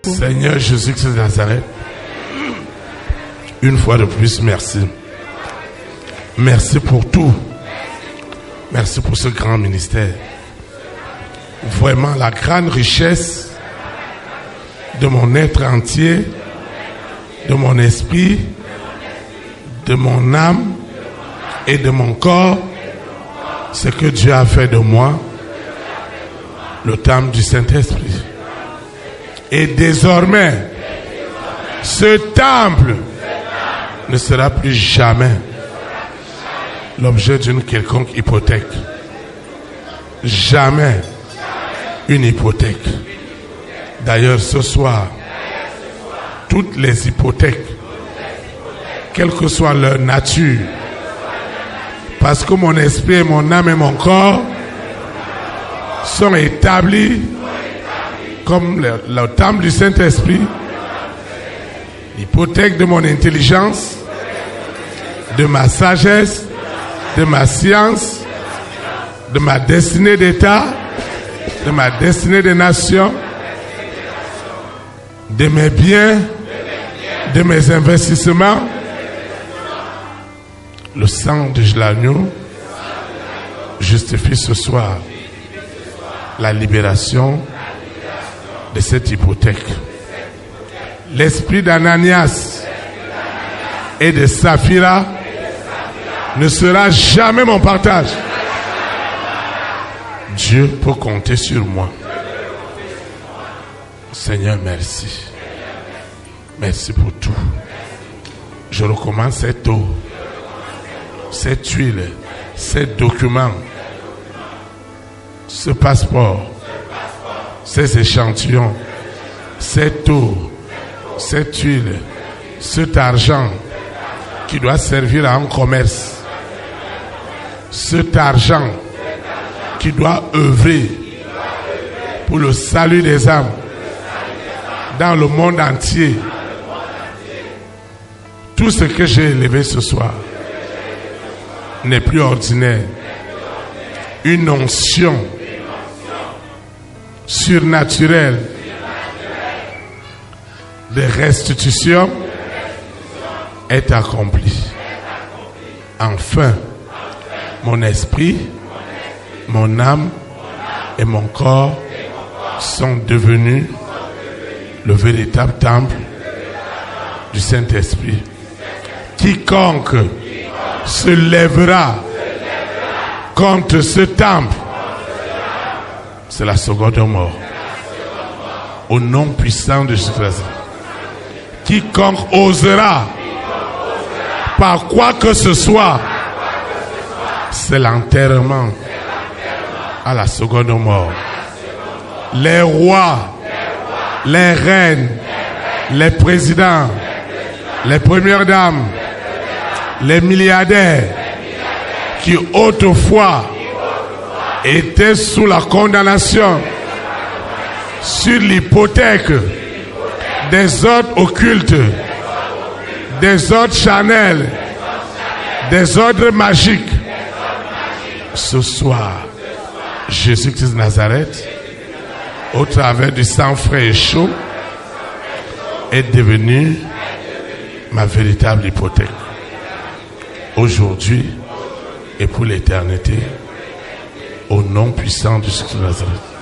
Seigneur Jésus-Christ de Nazareth, une fois de plus, merci. Merci pour tout. Merci pour ce grand ministère. Vraiment la grande richesse de mon être entier, de mon esprit, de mon âme et de mon corps, ce que Dieu a fait de moi, le temple du Saint-Esprit. Et désormais, ce temple ne sera plus jamais l'objet d'une quelconque hypothèque. Jamais une hypothèque. D'ailleurs, ce soir, toutes les hypothèques, quelle que soit leur nature, parce que mon esprit, mon âme et mon corps sont établis comme le temple du Saint-Esprit, l'hypothèque de mon intelligence, de ma sagesse, de ma science, de ma destinée d'État, de ma destinée des nations, de mes biens, de mes investissements. Le sang de l'agneau justifie ce soir la libération de cette hypothèque. L'esprit d'Ananias et de Saphira ne sera jamais mon partage. Dieu peut compter sur moi. Seigneur, merci. Merci pour tout. Je recommande cette eau, cette huile, ces documents, ce passeport, ces échantillons, cette eau, cette huile, cet argent qui doit servir à un commerce, cet argent qui doit œuvrer pour le salut des âmes dans le monde entier. Tout ce que j'ai élevé ce soir n'est plus ordinaire. Une onction surnaturelle de restitution est accomplie. Enfin, mon esprit, mon âme et mon corps sont devenus le véritable temple du Saint-Esprit. Quiconque se lèvera contre ce temple, c'est la seconde mort. Au nom puissant de Jésus-Christ. Quiconque osera par quoi que ce soit, c'est l'enterrement à la seconde mort. Les rois, les reines, les présidents, les premières dames, les milliardaires qui autrefois étaient sous la condamnation sur l'hypothèque des ordres occultes, des ordres charnels, des ordres magiques. Ce soir, Jésus-Christ de Nazareth, au travers du sang frais et chaud, est devenu ma véritable hypothèque. Aujourd'hui et pour l'éternité, au nom puissant de Jésus-Christ de Nazareth.